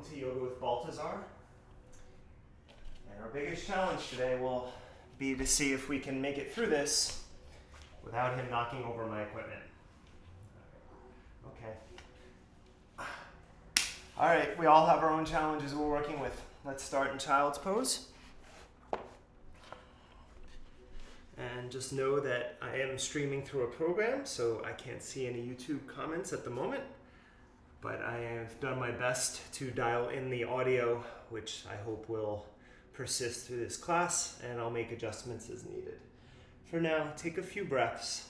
Welcome to Yoga with Baltazar. And our biggest challenge today will be to see if we can make it through this without him knocking over my equipment. Okay. All right, we all have our own challenges we're working with. Let's start in child's pose. And just know that I am streaming through a program, so I can't see any YouTube comments at the moment. But I have done my best to dial in the audio, which I hope will persist through this class, and I'll make adjustments as needed. For now, take a few breaths.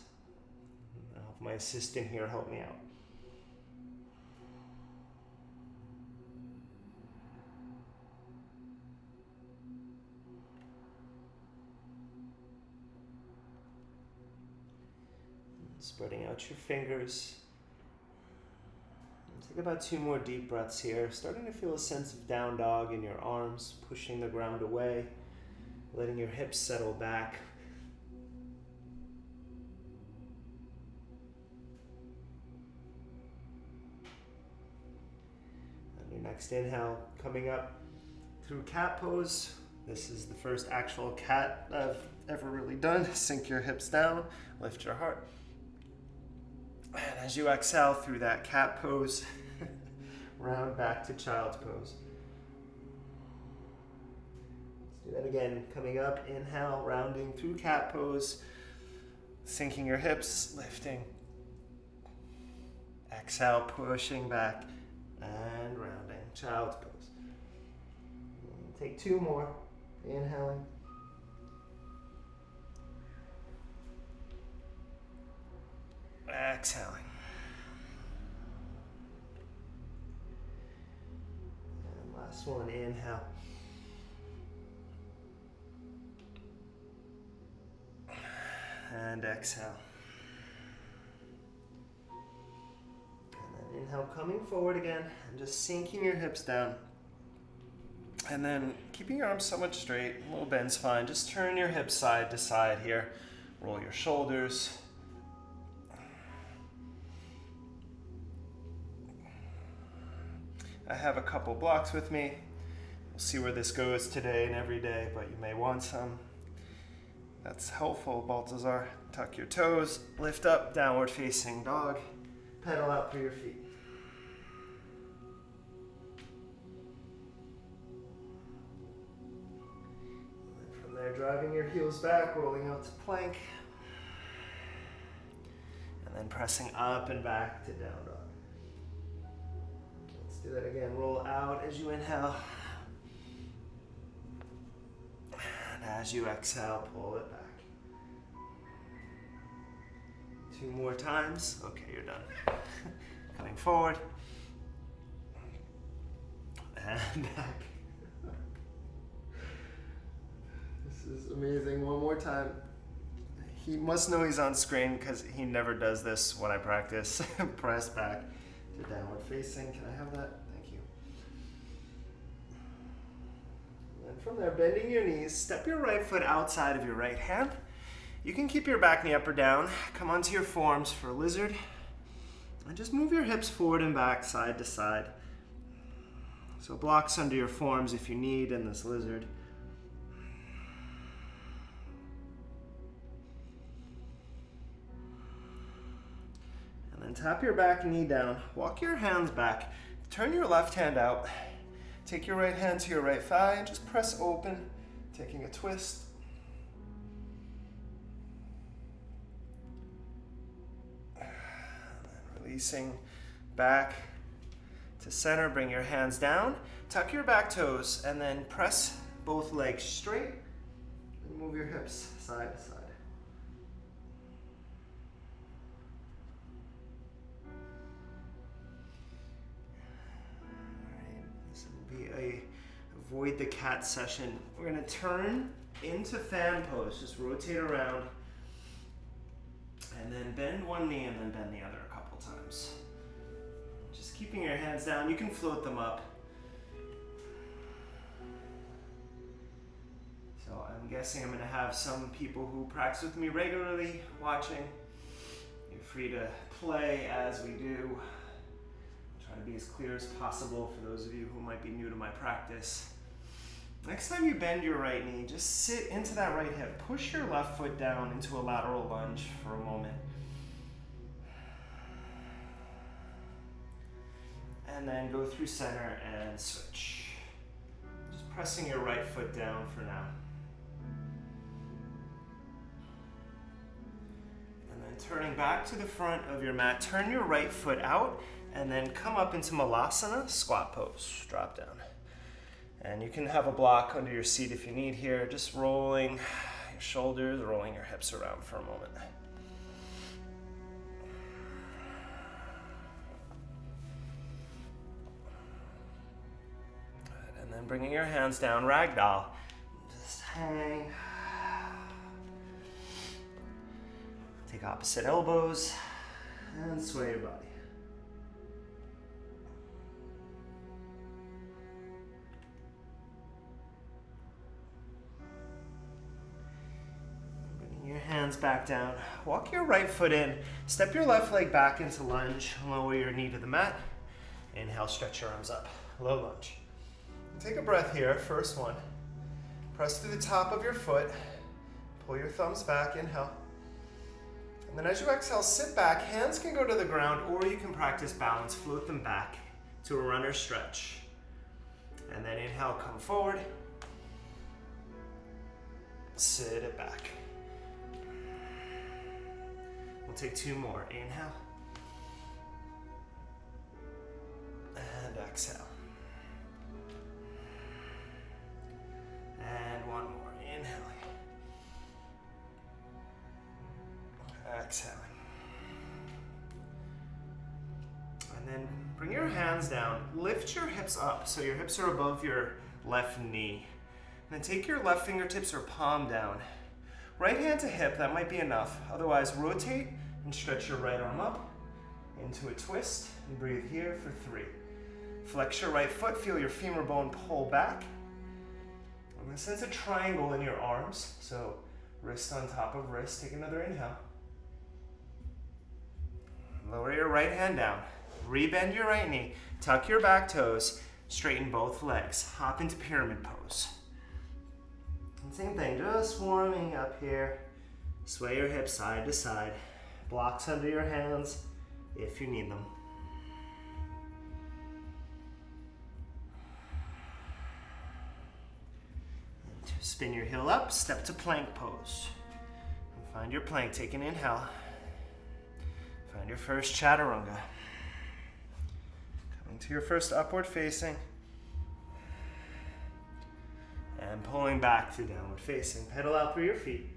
I'll have my assistant here help me out. Spreading out your fingers. Take about 2 more deep breaths here. Starting to feel a sense of down dog in your arms, pushing the ground away, letting your hips settle back. On your next inhale, coming up through cat pose. This is the first actual cat I've ever really done. Sink your hips down, lift your heart. And as you exhale through that cat pose, round back to child's pose. Let's do that again. Coming up, inhale, rounding through cat pose, sinking your hips, lifting. Exhale, pushing back and rounding, child's pose. And take 2 more. Inhaling. Exhaling. And last one, inhale. And exhale. And then inhale, coming forward again, and just sinking your hips down. And then keeping your arms somewhat straight, a little bend's fine. Just turn your hips side to side here. Roll your shoulders. I have a couple blocks with me. We'll see where this goes today and every day, but you may want some. That's helpful, Baltazar. Tuck your toes, lift up, downward facing dog. Pedal out through your feet. And from there, driving your heels back, rolling out to plank. And then pressing up and back to down dog. Do that again. Roll out as you inhale. And as you exhale, pull it back. 2 more times. Okay, you're done. Coming forward. And back. This is amazing. 1 more time. He must know he's on screen because he never does this when I practice. Press back. Downward facing. Can I have that? Thank you. And from there, bending your knees, step your right foot outside of your right hand. You can keep your back knee up or down. Come onto your forearms for lizard. And just move your hips forward and back, side to side. So blocks under your forearms if you need in this lizard. And tap your back knee down. Walk your hands back. Turn your left hand out. Take your right hand to your right thigh and just press open, taking a twist. And then releasing back to center. Bring your hands down. Tuck your back toes and then press both legs straight. And move your hips side to side. Avoid the cat session. We're going to turn into fan pose. Just rotate around. And then bend one knee and then bend the other a couple times. Just keeping your hands down. You can float them up. So I'm guessing I'm going to have some people who practice with me regularly watching. You're free to play as we do. Try to be as clear as possible for those of you who might be new to my practice. Next time you bend your right knee, just sit into that right hip. Push your left foot down into a lateral lunge for a moment. And then go through center and switch. Just pressing your right foot down for now. And then turning back to the front of your mat, turn your right foot out and then come up into Malasana, squat pose, drop down. And you can have a block under your seat if you need here, just rolling your shoulders, rolling your hips around for a moment. And then bringing your hands down, ragdoll. Just hang. Take opposite elbows and sway your body. Bringing your hands back down. Walk your right foot in. Step your left leg back into lunge. Lower your knee to the mat. Inhale, stretch your arms up. Low lunge. Take a breath here, first one. Press through the top of your foot. Pull your thumbs back, inhale. And then as you exhale, sit back. Hands can go to the ground or you can practice balance. Float them back to a runner stretch. And then inhale, come forward. Sit it back. We'll take two more. Inhale. And exhale. And one more. Inhaling. Exhaling. And then bring your hands down. Lift your hips up so your hips are above your left knee. And then take your left fingertips or palm down. Right hand to hip, that might be enough. Otherwise, rotate and stretch your right arm up into a twist. And breathe here for 3. Flex your right foot, feel your femur bone pull back. And then sense a triangle in your arms. So wrist on top of wrist. Take another inhale. Lower your right hand down. Rebend your right knee. Tuck your back toes. Straighten both legs. Hop into pyramid pose. And same thing, just warming up here. Sway your hips side to side. Blocks under your hands if you need them. Spin your heel up, step to plank pose. And find your plank, take an inhale. Find your first chaturanga. Coming to your first upward facing. And pulling back to downward facing. Pedal out through your feet.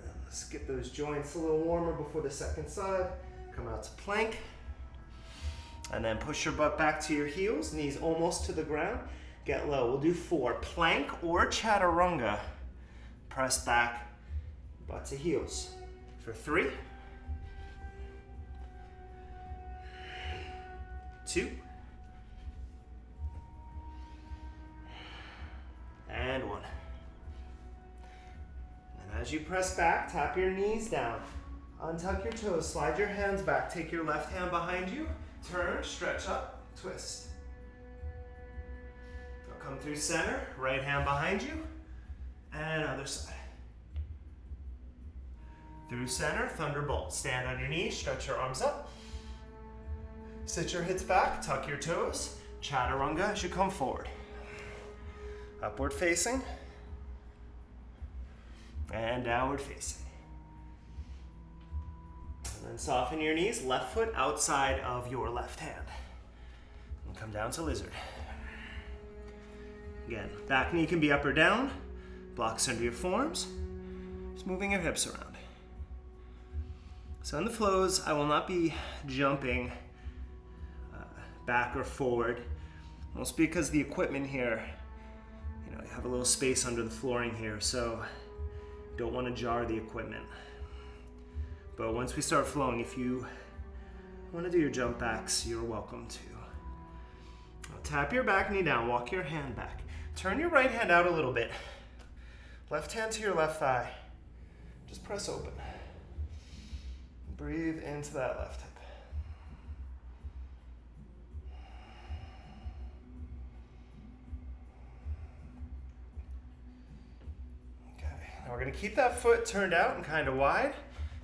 And let's get those joints a little warmer before the second side. Come out to plank. And then push your butt back to your heels, knees almost to the ground. Get low. We'll do 4. Plank or chaturanga. Press back, butt to heels. For 3, 2, and 1. And as you press back, tap your knees down. Untuck your toes, slide your hands back. Take your left hand behind you. Turn, stretch up, twist. Come through center, right hand behind you, and other side. Through center, thunderbolt. Stand on your knees, stretch your arms up. Sit your hips back, tuck your toes. Chaturanga as you come forward. Upward facing, and downward facing. And then soften your knees, left foot outside of your left hand. And come down to lizard. Again, back knee can be up or down. Blocks under your forearms. Just moving your hips around. So in the flows, I will not be jumping back or forward. Mostly because the equipment here, you have a little space under the flooring here, so don't want to jar the equipment. But once we start flowing, if you want to do your jump backs, you're welcome to. Tap your back knee down, walk your hand back. Turn your right hand out a little bit. Left hand to your left thigh. Just press open. Breathe into that left hip. Okay, now we're going to keep that foot turned out and kind of wide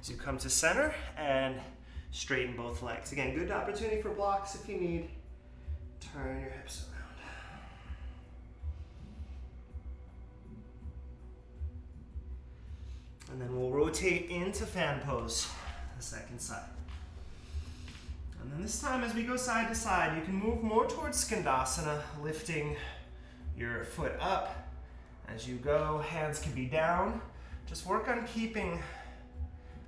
as you come to center and straighten both legs. Again, good opportunity for blocks if you need. Turn your hips around. And then we'll rotate into fan pose, the second side. And then this time as we go side to side, you can move more towards Skandasana, lifting your foot up. As you go, hands can be down. Just work on keeping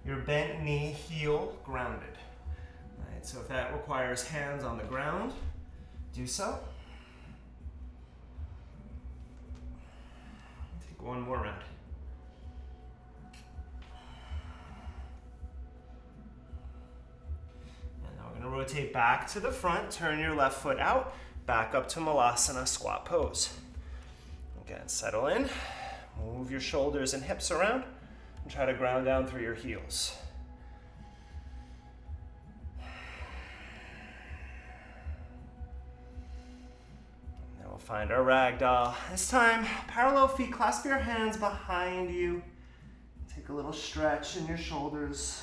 your bent knee, heel grounded. All right, so if that requires hands on the ground, do so. Take one more round. Going to rotate back to the front, turn your left foot out, back up to Malasana, squat pose. Again, settle in, move your shoulders and hips around, and try to ground down through your heels. Then we'll find our ragdoll. This time, parallel feet, clasp your hands behind you. Take a little stretch in your shoulders.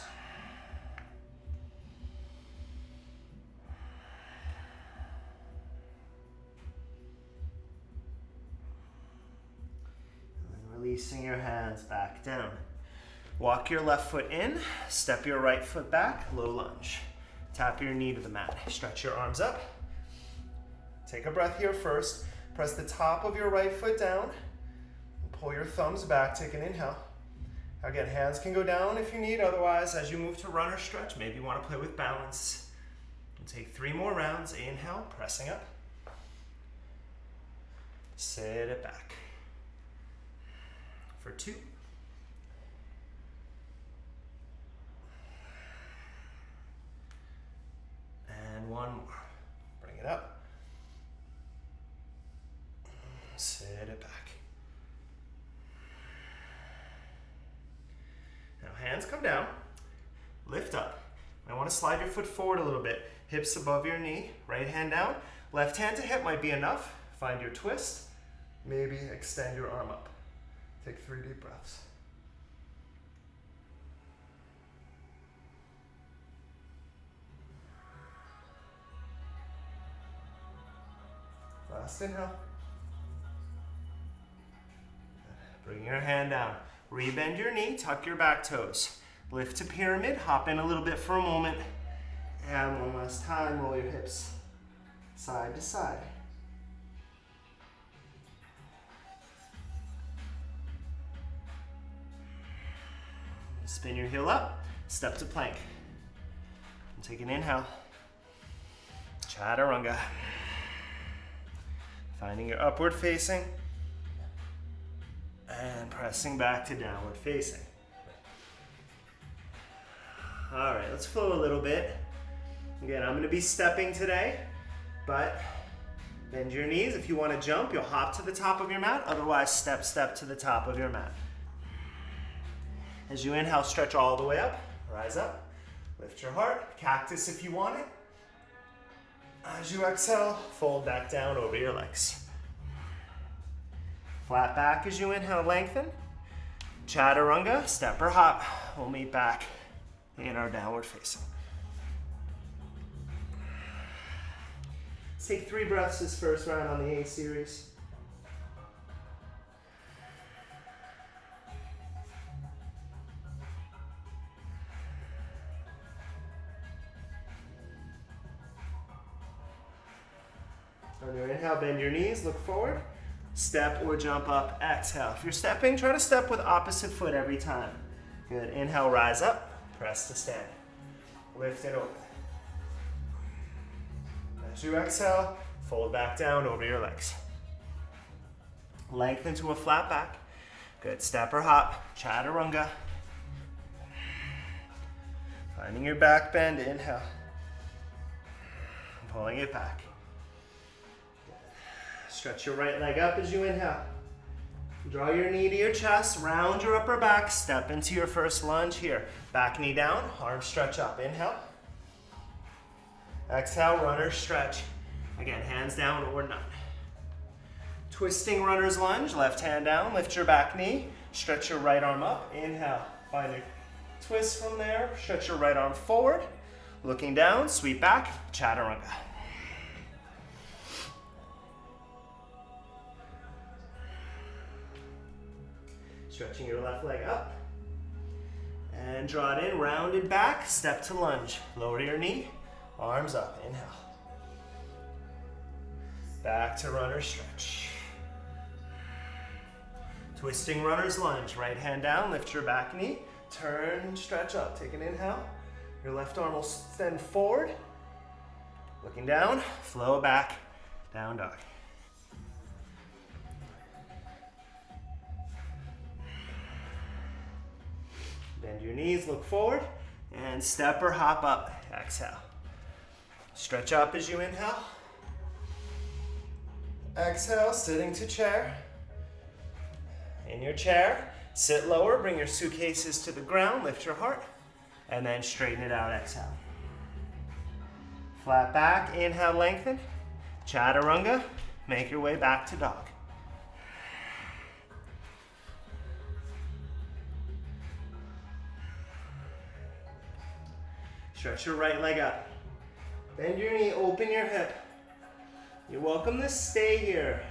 Releasing your hands back down. Walk your left foot in, step your right foot back, low lunge. Tap your knee to the mat. Stretch your arms up. Take a breath here first. Press the top of your right foot down. And pull your thumbs back, take an inhale. Again, hands can go down if you need, otherwise as you move to run or stretch, maybe you want to play with balance. We'll take 3 more rounds. Inhale, pressing up. Sit it back. For 2. And 1 more. Bring it up. Sit it back. Now hands come down. Lift up. I want to slide your foot forward a little bit. Hips above your knee. Right hand down. Left hand to hip might be enough. Find your twist. Maybe extend your arm up. Take 3 deep breaths. Last inhale. Bring your hand down. Rebend your knee, tuck your back toes. Lift to pyramid, hop in a little bit for a moment. And one last time, roll your hips side to side. Spin your heel up, step to plank. And take an inhale. Chaturanga. Finding your upward facing and pressing back to downward facing. All right, let's flow a little bit. Again, I'm going to be stepping today, but bend your knees. If you want to jump, you'll hop to the top of your mat. Otherwise, step to the top of your mat. As you inhale, stretch all the way up. Rise up. Lift your heart. Cactus if you want it. As you exhale, fold back down over your legs. Flat back as you inhale, lengthen. Chaturanga, step or hop. We'll meet back in our downward facing. Let's take 3 breaths this first round on the A series. On your inhale, bend your knees, look forward. Step or jump up, exhale. If you're stepping, try to step with opposite foot every time. Good, inhale, rise up, press to stand. Lift it open. As you exhale, fold back down over your legs. Lengthen to a flat back. Good, step or hop, chaturanga. Finding your back bend, inhale. Pulling it back. Stretch your right leg up as you inhale. Draw your knee to your chest, round your upper back, step into your first lunge here. Back knee down, arms stretch up. Inhale. Exhale, runner stretch. Again, hands down or none. Twisting runner's lunge, left hand down, lift your back knee, stretch your right arm up. Inhale, find a twist from there, stretch your right arm forward. Looking down, sweep back, chaturanga. Stretching your left leg up. And draw it in, rounded back, step to lunge. Lower your knee, arms up, inhale. Back to runner stretch. Twisting runner's lunge, right hand down, lift your back knee, turn, stretch up, take an inhale. Your left arm will extend forward. Looking down, flow back, down dog. Bend your knees, look forward, and step or hop up. Exhale. Stretch up as you inhale. Exhale, sitting to chair. In your chair, sit lower, bring your suitcases to the ground, lift your heart, and then straighten it out. Exhale. Flat back, inhale, lengthen. Chaturanga, make your way back to dog. Stretch your right leg up. Bend your knee, open your hip. You're welcome to stay here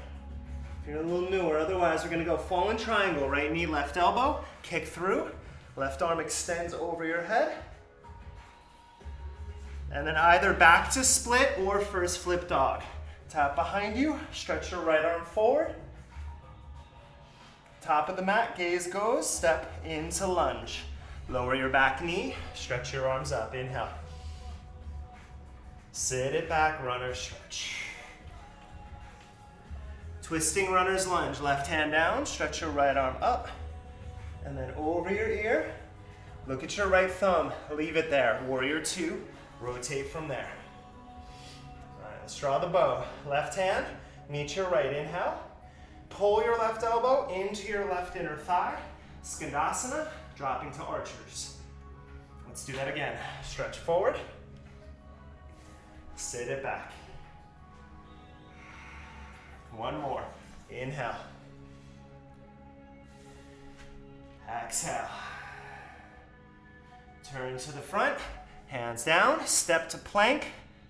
if you're a little newer. Otherwise, we're gonna go fallen triangle. Right knee, left elbow, kick through. Left arm extends over your head. And then either back to split or first flip dog. Tap behind you, stretch your right arm forward. Top of the mat, gaze goes, step into lunge. Lower your back knee, stretch your arms up, inhale. Sit it back, runner stretch. Twisting runner's lunge, left hand down, stretch your right arm up, and then over your ear. Look at your right thumb, leave it there. Warrior two, rotate from there. All right, let's draw the bow. Left hand, meet your right, inhale. Pull your left elbow into your left inner thigh. Skandasana, dropping to archers. Let's do that again. Stretch forward. Sit it back. One more. Inhale. Exhale. Turn to the front. Hands down. Step to plank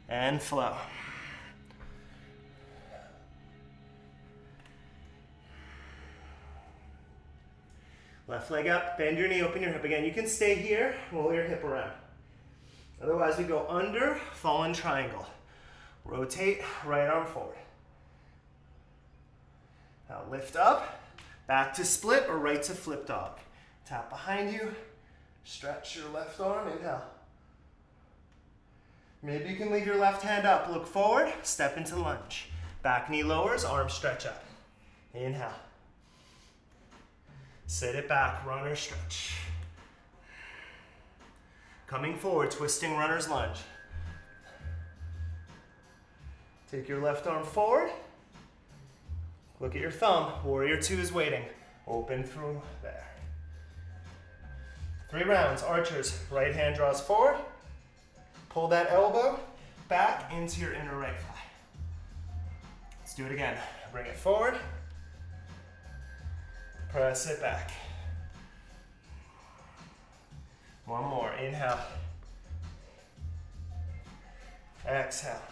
and flow. Left leg up, bend your knee, open your hip. Again, you can stay here, roll your hip around. Otherwise, we go under, fallen triangle. Rotate, right arm forward. Now lift up, back to split or right to flip dog. Tap behind you, stretch your left arm, inhale. Maybe you can leave your left hand up, look forward, step into lunge. Back knee lowers, arms stretch up. Inhale. Sit it back, runner stretch. Coming forward, twisting runner's lunge. Take your left arm forward. Look at your thumb. Warrior two is waiting. Open through there. 3 rounds, archers. Right hand draws forward. Pull that elbow back into your inner right thigh. Let's do it again. Bring it forward. Press it back. One more. Inhale. Exhale.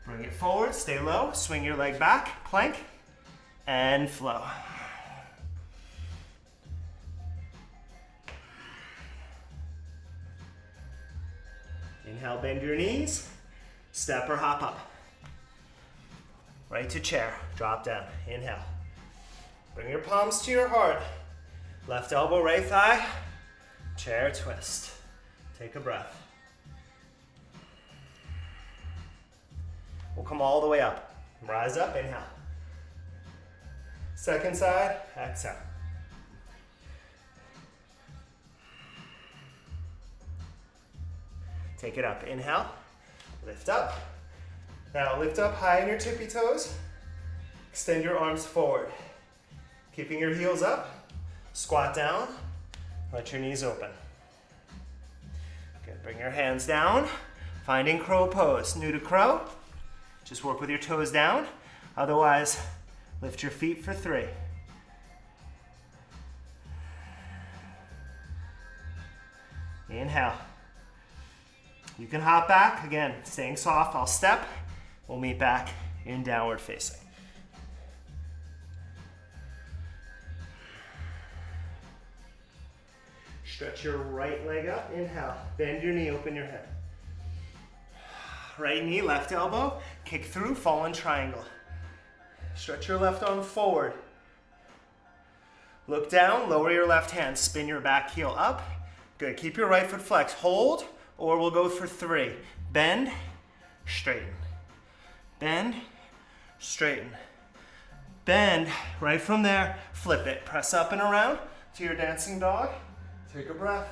Bring it forward. Stay low. Swing your leg back. Plank. And flow. Inhale, bend your knees. Step or hop up. Right to chair. Drop down. Inhale. Bring your palms to your heart. Left elbow, right thigh. Chair twist. Take a breath. We'll come all the way up. Rise up, inhale. Second side, exhale. Take it up, inhale. Lift up. Now lift up high on your tippy toes. Extend your arms forward. Keeping your heels up, squat down, let your knees open. Good, bring your hands down, finding crow pose. New to crow, just work with your toes down. Otherwise, lift your feet for 3. Inhale. You can hop back. Again, staying soft, I'll step. We'll meet back in downward facing. Stretch your right leg up, inhale. Bend your knee, open your head. Right knee, left elbow, kick through, fallen triangle. Stretch your left arm forward. Look down, lower your left hand, spin your back heel up. Good, keep your right foot flexed. Hold, or we'll go for 3. Bend, straighten. Bend, straighten. Bend, right from there, flip it. Press up and around to your dancing dog. Take a breath.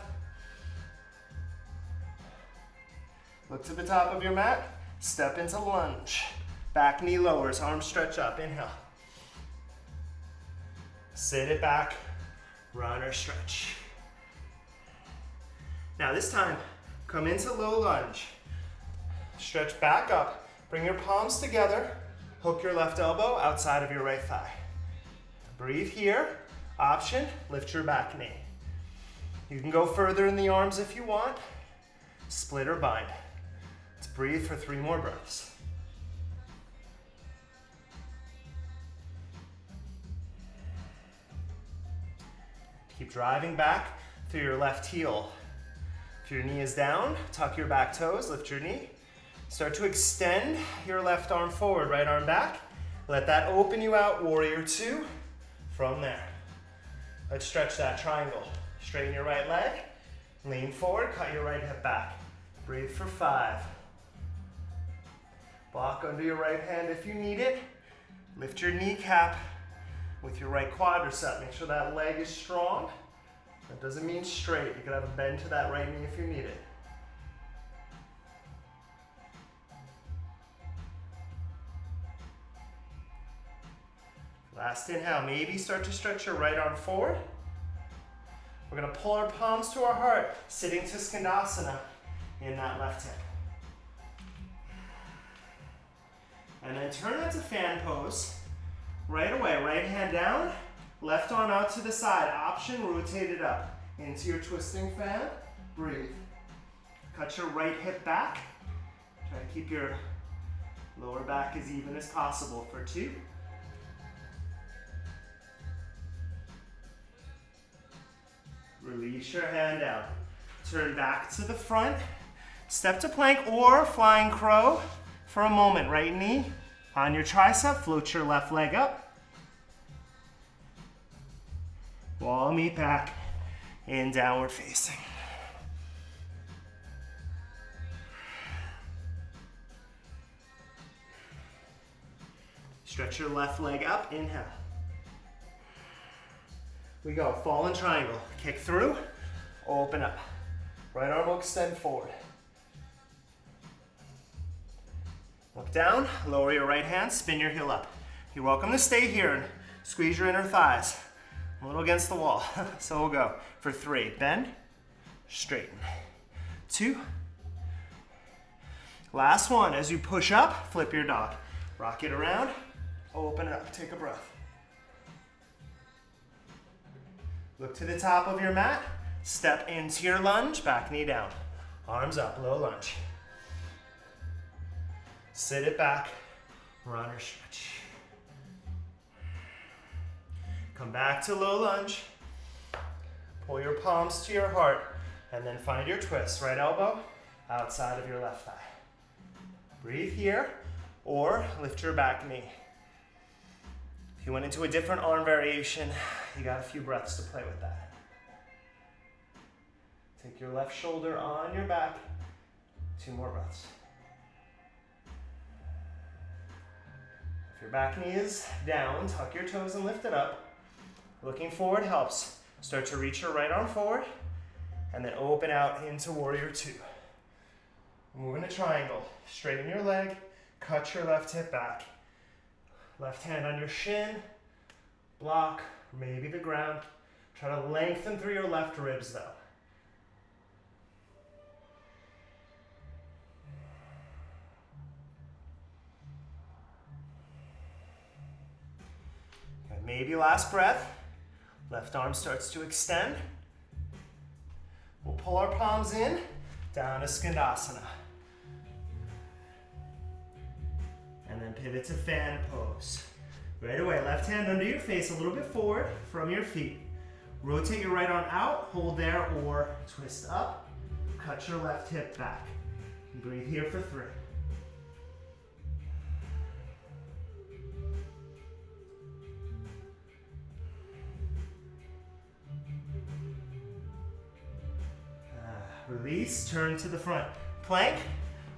Look to the top of your mat. Step into lunge. Back knee lowers, arms stretch up. Inhale. Sit it back, runner stretch. Now this time, come into low lunge. Stretch back up. Bring your palms together. Hook your left elbow outside of your right thigh. Breathe here. Option, lift your back knee. You can go further in the arms if you want. Split or bind. Let's breathe for 3 more breaths. Keep driving back through your left heel. If your knee is down, tuck your back toes, lift your knee. Start to extend your left arm forward, right arm back. Let that open you out, warrior 2. From there, let's stretch that triangle. Straighten your right leg, lean forward, cut your right hip back. Breathe for 5. Block under your right hand if you need it. Lift your kneecap with your right quadricep. Make sure that leg is strong. That doesn't mean straight. You can have a bend to that right knee if you need it. Last inhale, maybe start to stretch your right arm forward. We're gonna pull our palms to our heart, sitting to Skandasana in that left hip. And then turn that to fan pose. Right away, right hand down, left arm out to the side. Option, rotate it up into your twisting fan. Breathe. Cut your right hip back. Try to keep your lower back as even as possible for 2. Release your hand down. Turn back to the front. Step to plank or flying crow for a moment. Right knee on your tricep. Float your left leg up. We'll meet back in downward facing. Stretch your left leg up. Inhale. We go, fallen triangle. Kick through, open up. Right arm will extend forward. Look down, lower your right hand, spin your heel up. You're welcome to stay here and squeeze your inner thighs. A little against the wall. So we'll go for 3. Bend, straighten. 2. Last one, as you push up, flip your dog. Rock it around, open it up, take a breath. Look to the top of your mat, step into your lunge, back knee down. Arms up, low lunge. Sit it back, runner stretch. Come back to low lunge. Pull your palms to your heart, and then find your twist. Right elbow outside of your left thigh. Breathe here, or lift your back knee. If you went into a different arm variation, you got a few breaths to play with that. Take your left shoulder on your back. 2 more breaths. If your back knee is down, tuck your toes and lift it up. Looking forward helps. Start to reach your right arm forward, and then open out into warrior 2. Move in a triangle. Straighten your leg, cut your left hip back. Left hand on your shin, block, maybe the ground. Try to lengthen through your left ribs though. Okay, maybe last breath. Left arm starts to extend. We'll pull our palms in, down to Skandasana. And then pivot to fan pose. Right away, left hand under your face, a little bit forward from your feet. Rotate your right arm out, hold there, or twist up. Cut your left hip back. Breathe here for 3. Release, turn to the front. Plank,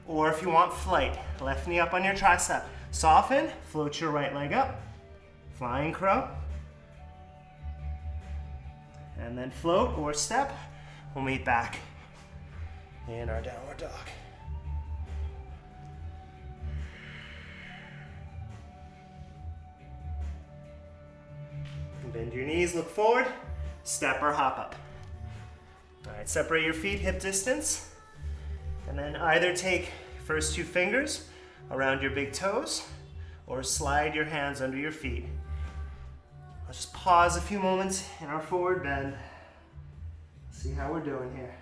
or if you want flight, left knee up on your tricep. Soften, float your right leg up. Flying crow. And then float or step. We'll meet back in our downward dog. Bend your knees, look forward, step or hop up. All right, separate your feet hip distance, and then either take first 2 fingers around your big toes or slide your hands under your feet. Let's just pause a few moments in our forward bend. See how we're doing here.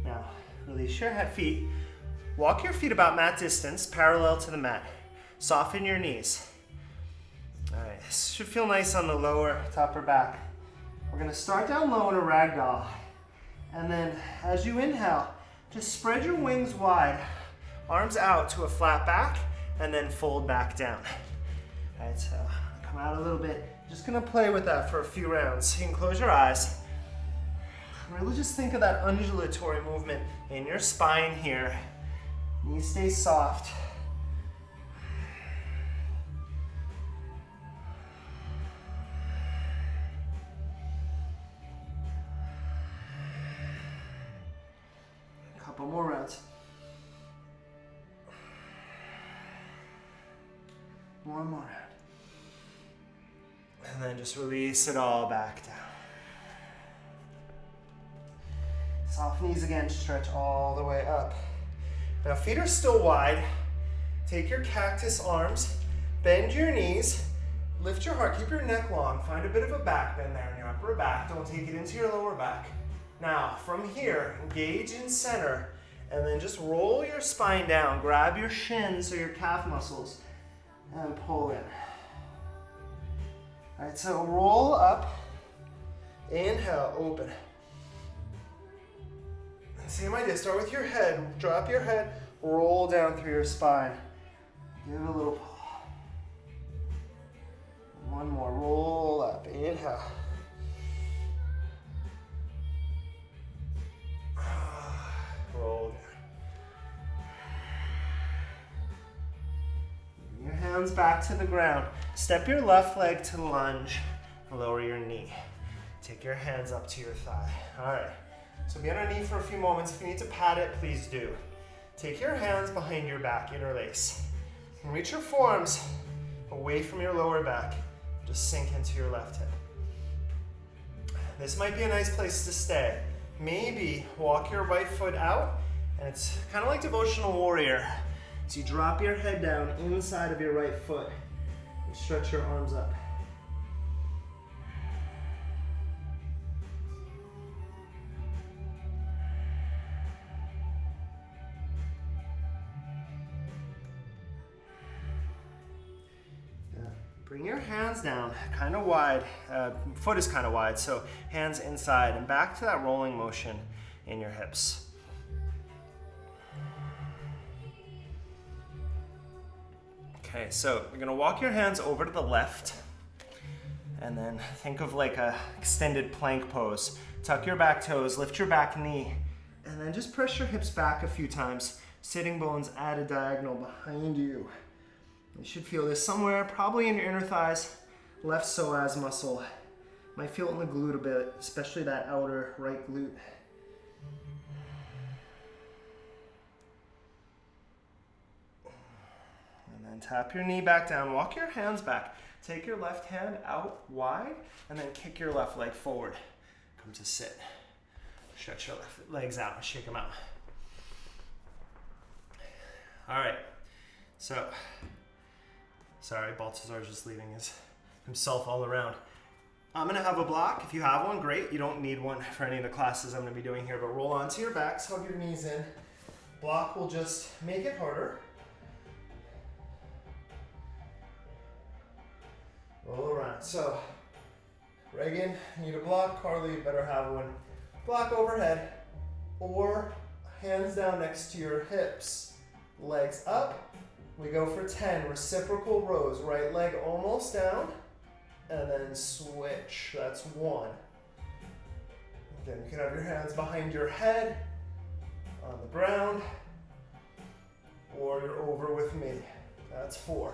Now, release your feet. Walk your feet about mat distance, parallel to the mat. Soften your knees. All right, this should feel nice on the lower, upper back. We're gonna start down low in a ragdoll. And then as you inhale, just spread your wings wide, arms out to a flat back, and then fold back down. All right, so come out a little bit. Just gonna play with that for a few rounds. You can close your eyes. Really just think of that undulatory movement in your spine here. Knees stay soft. A couple more rounds. One more round. And then just release it all back down. Soft knees again, stretch all the way up. Now feet are still wide. Take your cactus arms, bend your knees, lift your heart, keep your neck long. Find a bit of a back bend there in your upper back. Don't take it into your lower back. Now from here, engage in center and then just roll your spine down. Grab your shins or your calf muscles and pull in. All right, so roll up, inhale, open. Same idea, start with your head, drop your head, roll down through your spine. Give it a little pull. One more, roll up, inhale. Roll down. Bring your hands back to the ground. Step your left leg to lunge, lower your knee. Take your hands up to your thigh. All right. So be on our knee for a few moments. If you need to pat it, please do. Take your hands behind your back, interlace. And reach your forearms away from your lower back. Just sink into your left hip. This might be a nice place to stay. Maybe walk your right foot out, and it's kind of like devotional warrior. So you drop your head down inside of your right foot and stretch your arms up. Bring your hands down, kind of wide, foot is kind of wide, so hands inside and back to that rolling motion in your hips. Okay, so you're gonna walk your hands over to the left and then think of like a extended plank pose. Tuck your back toes, lift your back knee, and then just press your hips back a few times. sitting bones at a diagonal behind you. You should feel this somewhere, probably in your inner thighs, left psoas muscle. Might feel it in the glute a bit, especially that outer right glute. And then tap your knee back down, walk your hands back. Take your left hand out wide, and then kick your left leg forward. Come to sit. Stretch your left legs out, shake them out. All right, so, sorry, Baltazar's just leaving himself all around. I'm gonna have a block. If you have one, great. You don't need one for any of the classes I'm gonna be doing here, but roll onto your backs, hug your knees in. Block will just make it harder. Roll around. So, Reagan, need a block. Carly, you better have one. Block overhead, or hands down next to your hips. Legs up. We go for 10 reciprocal rows. Right leg almost down, and then switch. That's 1. Again, you can have your hands behind your head, on the ground, or you're over with me. That's 4.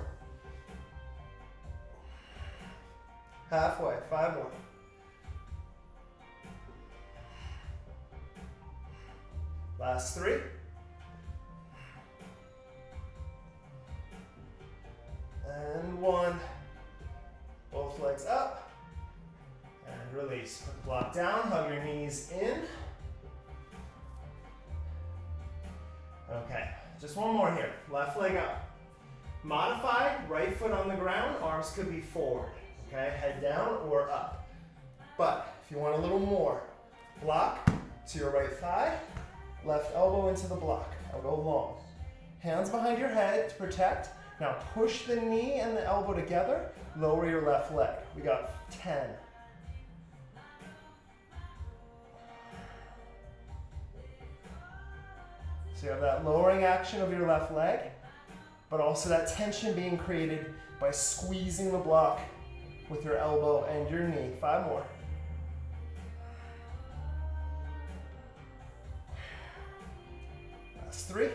Halfway, 5 more. Last 3. And 1. Both legs up. And release. Put the block down, hug your knees in. Okay, just one more here. Left leg up. Modified, right foot on the ground, arms could be forward. Okay, head down or up. But if you want a little more, block to your right thigh, left elbow into the block. I'll go long. Hands behind your head to protect. Now push the knee and the elbow together, lower your left leg. We got 10. So you have that lowering action of your left leg, but also that tension being created by squeezing the block with your elbow and your knee. 5 more. Last 3.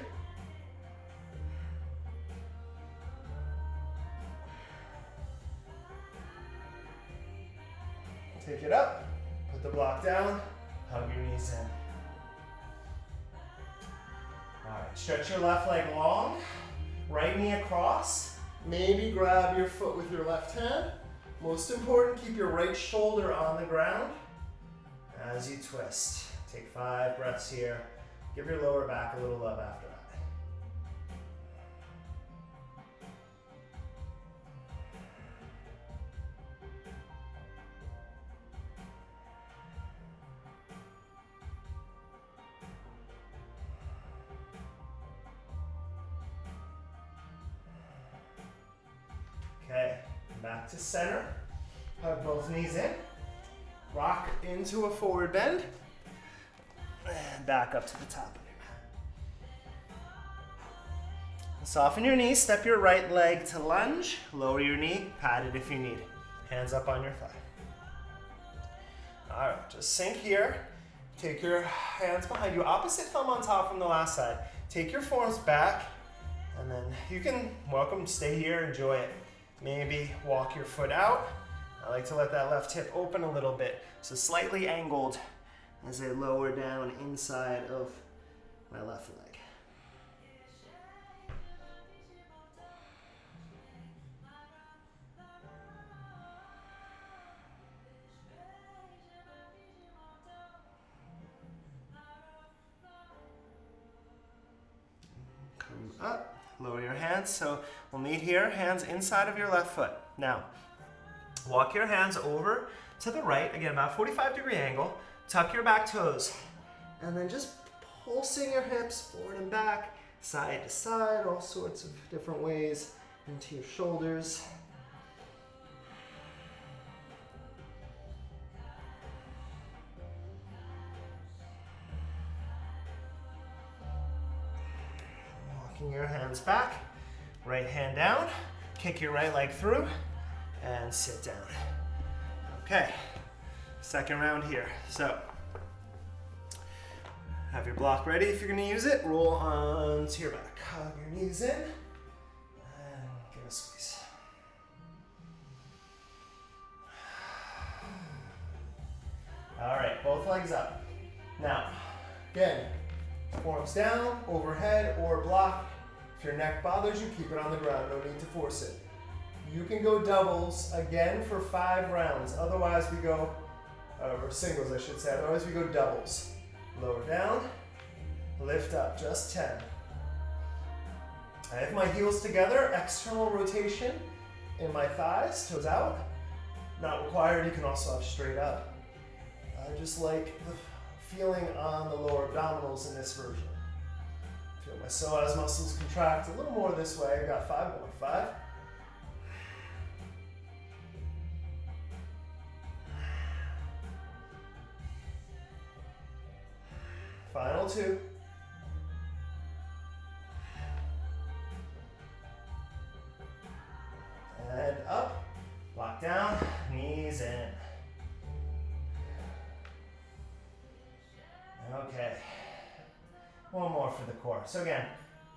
Take it up, put the block down, hug your knees in. All right, stretch your left leg long, right knee across, maybe grab your foot with your left hand. Most important, keep your right shoulder on the ground as you twist. Take 5 breaths here. Give your lower back a little love after that. Okay, back to center. Hug both knees in. Rock into a forward bend. And back up to the top of your mat. Soften your knees. Step your right leg to lunge. Lower your knee. Pat it if you need. Hands up on your thigh. All right, just sink here. Take your hands behind you. Opposite thumb on top from the last side. Take your forearms back. And then you can, stay here, enjoy it. Maybe walk your foot out. I like to let that left hip open a little bit. So slightly angled as I lower down inside of my left leg. Come up, lower your hands. So we'll meet here, hands inside of your left foot. Now, walk your hands over to the right, again, about 45-degree angle. Tuck your back toes, and then just pulsing your hips forward and back, side to side, all sorts of different ways into your shoulders. Walking your hands back, right hand down, kick your right leg through, and sit down. Okay, second round here. So, Have your block ready if you're going to use it. Roll onto your back. Hug your knees in. And give a squeeze. All right, both legs up. Now, again, forearms down, overhead, or block. If your neck bothers you, keep it on the ground. No need to force it. You can go doubles again for 5 rounds. Otherwise we go, or singles I should say, otherwise we go doubles. Lower down, lift up, just 10. I have my heels together, external rotation in my thighs, toes out. Not required, you can also have straight up. I just like the feeling on the lower abdominals in this version. Feel my psoas muscles contract a little more this way. I got 5 more. 5. Final 2. And up, lock down, knees in. Okay, one more for the core. So again,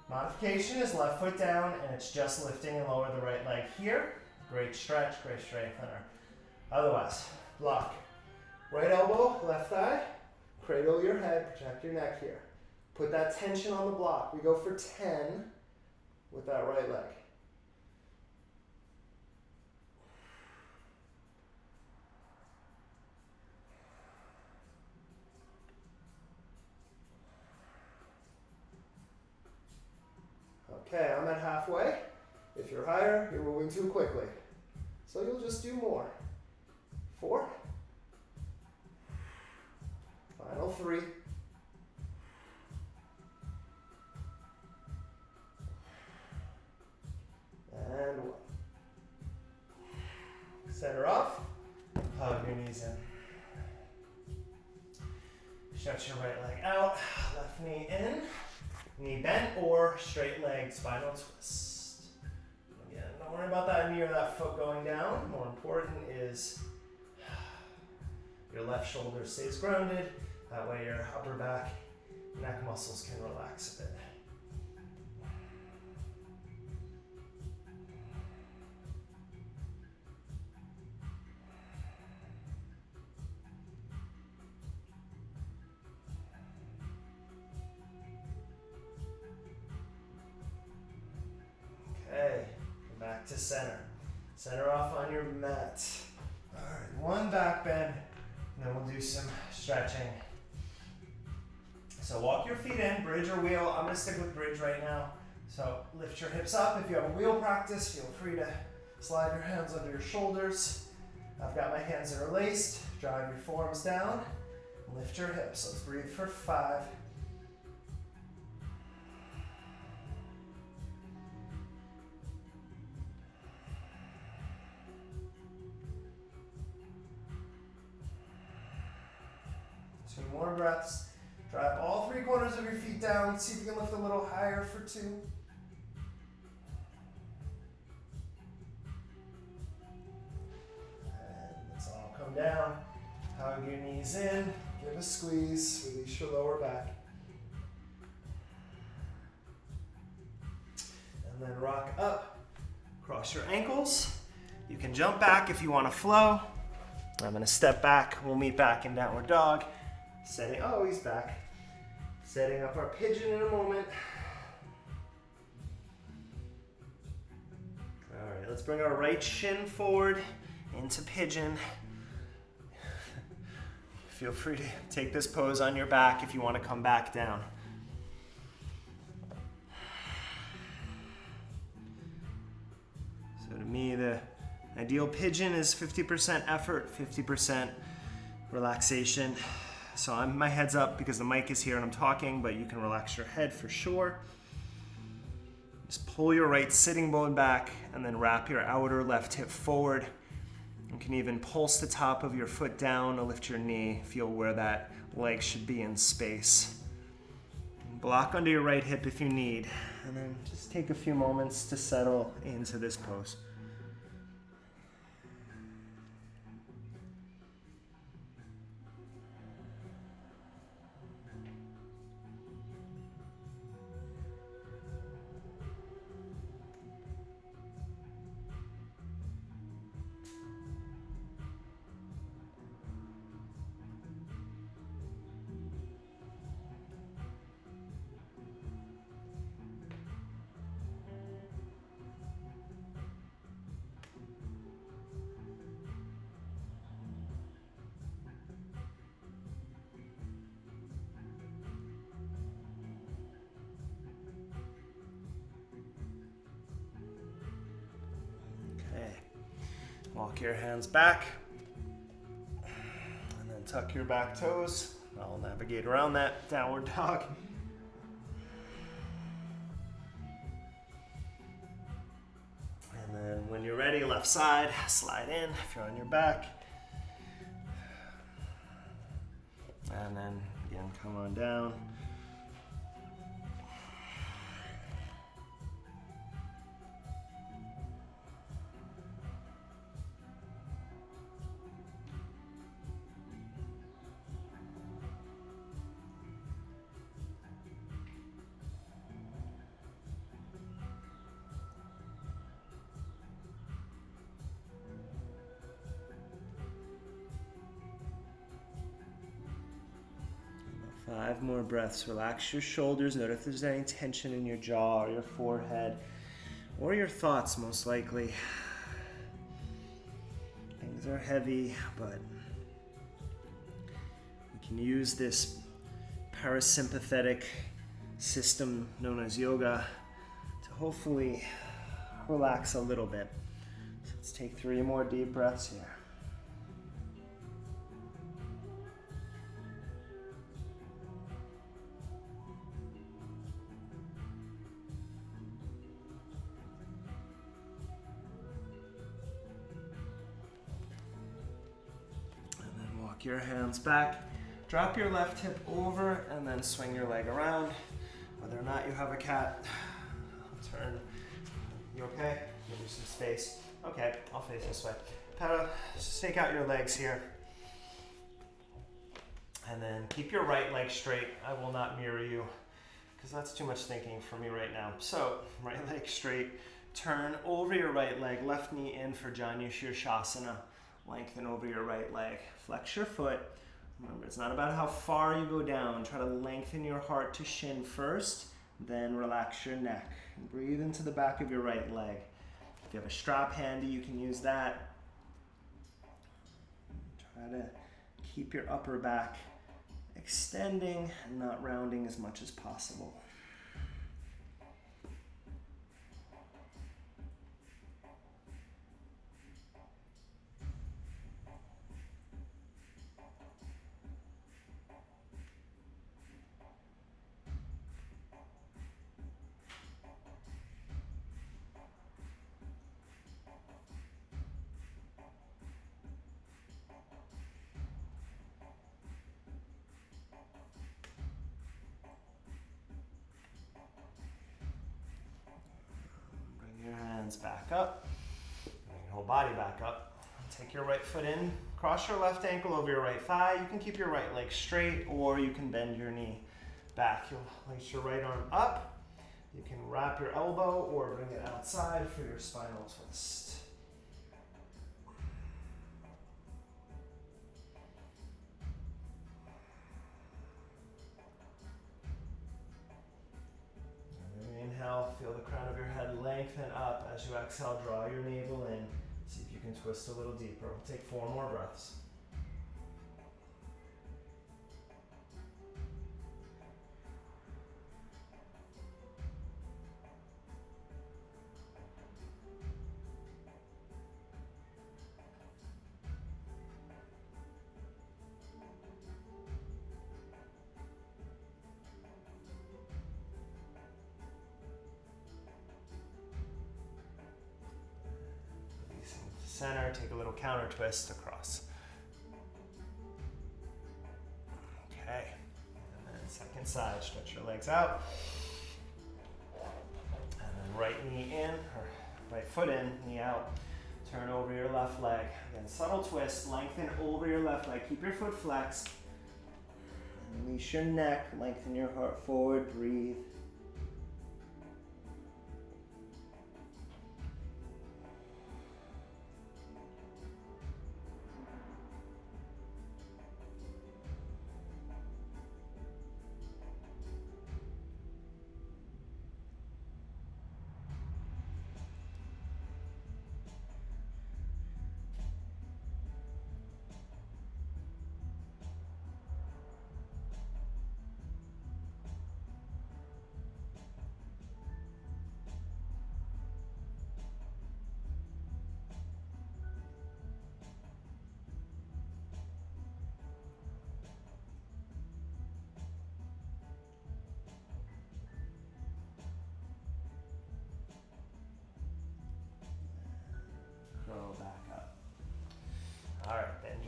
modification is left foot down and it's just lifting and lower the right leg here. Great stretch, great strengthener. Otherwise, block. Right elbow, left thigh, cradle your head, project your neck here. Put that tension on the block. We go for 10 with that right leg. Okay, I'm at halfway. If you're higher, you're moving too quickly. So you'll just do more. 4. Final 3. And 1. Center off. Hug your knees in. Stretch your right leg out. Left knee in. Knee bent or straight leg spinal twist. Again, don't worry about that knee or that foot going down. More important is your left shoulder stays grounded. That way your upper back, neck muscles can relax a bit. Okay, back to center. Center off on your mat. All right, one back bend, and then we'll do some stretching. So walk your feet in, bridge or wheel. I'm gonna stick with bridge right now. So lift your hips up. If you have a wheel practice, feel free to slide your hands under your shoulders. I've got my hands interlaced. Drive your forearms down. Lift your hips. Let's breathe for 5. Two more breaths. Drive all 3 corners of your feet down. See if you can lift a little higher for 2. And let's all come down. Hug your knees in. Give a squeeze. Release your lower back. And then rock up. Cross your ankles. You can jump back if you want to flow. I'm going to step back. We'll meet back in downward dog. Setting, oh, he's back. Setting up our pigeon in a moment. All right, let's bring our right shin forward into pigeon. Feel free to take this pose on your back if you want to come back down. So to me, the ideal pigeon is 50% effort, 50% relaxation. So my head's up because the mic is here and I'm talking, but you can relax your head for sure. Just pull your right sitting bone back and then wrap your outer left hip forward. You can even pulse the top of your foot down or lift your knee. Feel where that leg should be in space. Block under your right hip if you need. And then just take a few moments to settle into this pose. walk your hands back. And then tuck your back toes. I'll navigate around that downward dog. And then when you're ready, left side, slide in if you're on your back. And then again, come on down. Five more breaths. Relax your shoulders. Notice if there's any tension in your jaw or your forehead or your thoughts, most likely. Things are heavy, but you can use this parasympathetic system known as yoga to hopefully relax a little bit. So let's take 3 more deep breaths here. Your hands back, drop your left hip over, and then swing your leg around. Whether or not you have a cat, turn. You okay? Give you some space. Okay, I'll face this way. Stake out your legs here. And then keep your right leg straight. I will not mirror you because that's too much thinking for me right now. So, right leg straight, turn over your right leg, left knee in for Janu Shirshasana. Lengthen over your right leg. Flex your foot. Remember, it's not about how far you go down. Try to lengthen your heart to shin first, then relax your neck. And breathe into the back of your right leg. If you have a strap handy, you can use that. Try to keep your upper back extending and not rounding as much as possible. Back up, bring your whole body back up. Take your right foot in, cross your left ankle over your right thigh. You can keep your right leg straight or you can bend your knee back. You'll place your right arm up. You can wrap your elbow or bring it outside for your spinal twist. Inhale, feel the crown of your head lengthen up. As you exhale, draw your navel in. See if you can twist a little deeper. We'll take 4 more breaths. Center, take a little counter twist across. Okay, and then second side, stretch your legs out. And then right knee in, or right foot in, knee out. Turn over your left leg. Again, subtle twist, lengthen over your left leg. Keep your foot flexed. Release your neck, lengthen your heart forward, breathe.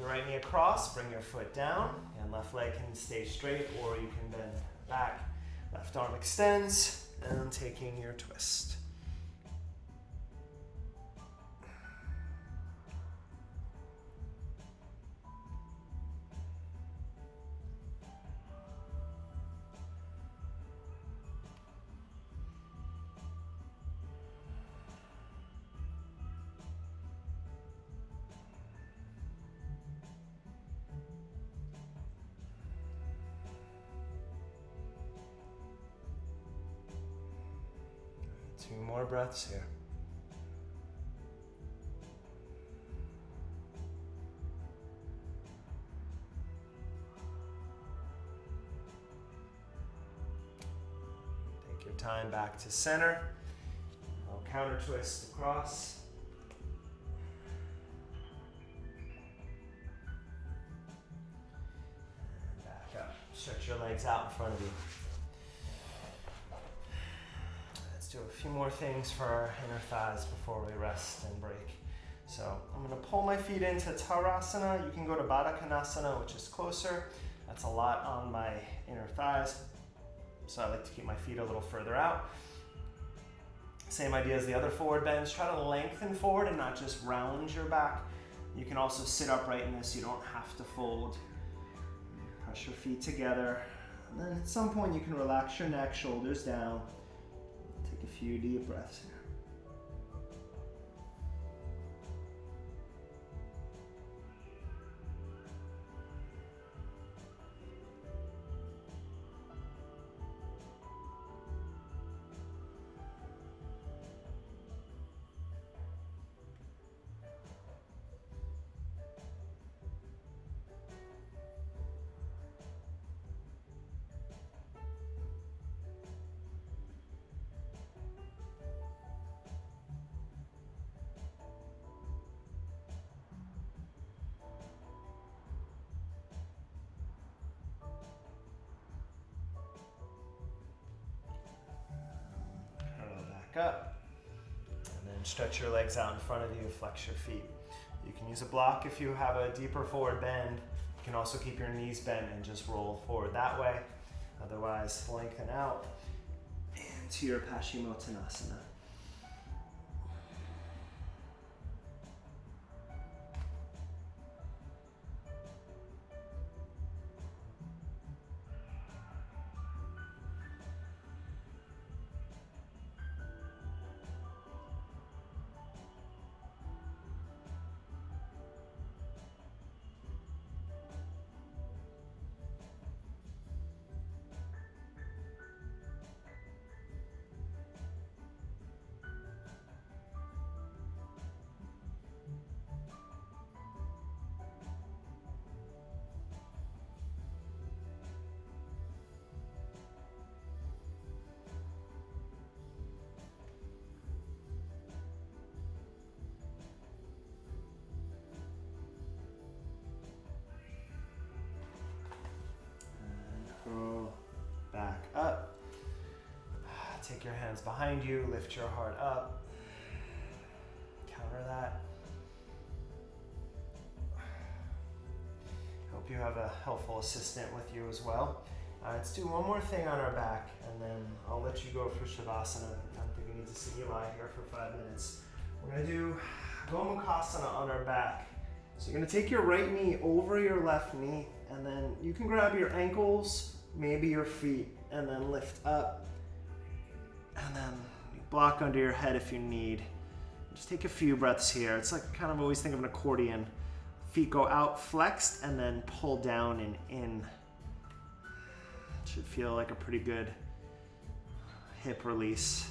right knee across, bring your foot down, and left leg can stay straight, or you can bend back. Left arm extends, and taking your twist. Two more breaths here. Take your time back to center. I'll counter twist across. And back up. Stretch your legs out in front of you. Do a few more things for our inner thighs before we rest and break. So I'm going to pull my feet into Tadasana. You can go to Baddha Konasana, which is closer. That's a lot on my inner thighs. So I like to keep my feet a little further out. Same idea as the other forward bends. Try to lengthen forward and not just round your back. You can also sit upright in this. You don't have to fold. Press your feet together. And then at some point you can relax your neck, shoulders down. Take a few deep breaths here. Up, and then stretch your legs out in front of you, flex your feet. You can use a block if you have a deeper forward bend. You can also keep your knees bent and just roll forward that way. Otherwise, lengthen out into your Paschimottanasana. Back up. Take your hands behind you, lift your heart up. Counter that. Hope you have a helpful assistant with you as well. Let's do one more thing on our back, and then I'll let you go for Shavasana. I don't think we need to see you lie here for 5 minutes. We're going to do Gomukhasana on our back. So you're going to take your right knee over your left knee, and then you can grab your ankles, maybe your feet, and then lift up. And then block under your head if you need. Just take a few breaths here. It's like kind of always think of an accordion. Feet go out flexed and then pull down and in. Should feel like a pretty good hip release.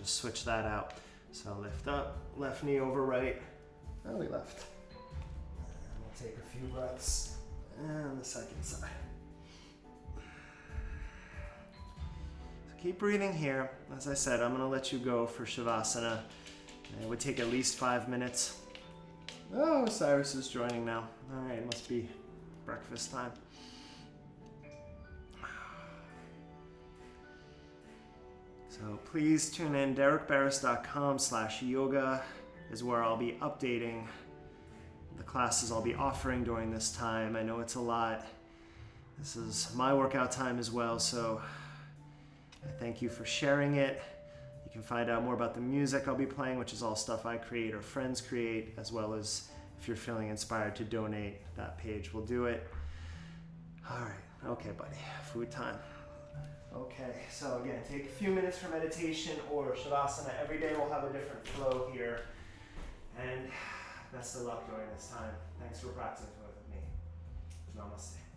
Switch that out. So lift up, left knee over right. Oh, we left. And we'll take a few breaths. And the second side. So keep breathing here. As I said, I'm going to let you go for Shavasana. It would take at least 5 minutes. Oh, Cyrus is joining now. All right, it must be breakfast time. So please tune in. DerekBarris.com/yoga is where I'll be updating the classes I'll be offering during this time. I know it's a lot. This is my workout time as well, so I thank you for sharing it. You can find out more about the music I'll be playing, which is all stuff I create or friends create, as well as if you're feeling inspired to donate, that page will do it. All right, okay, buddy, food time. Okay, so again, take a few minutes for meditation or Shavasana. Every day we'll have a different flow here. And best of luck during this time. Thanks for practicing with me. Namaste.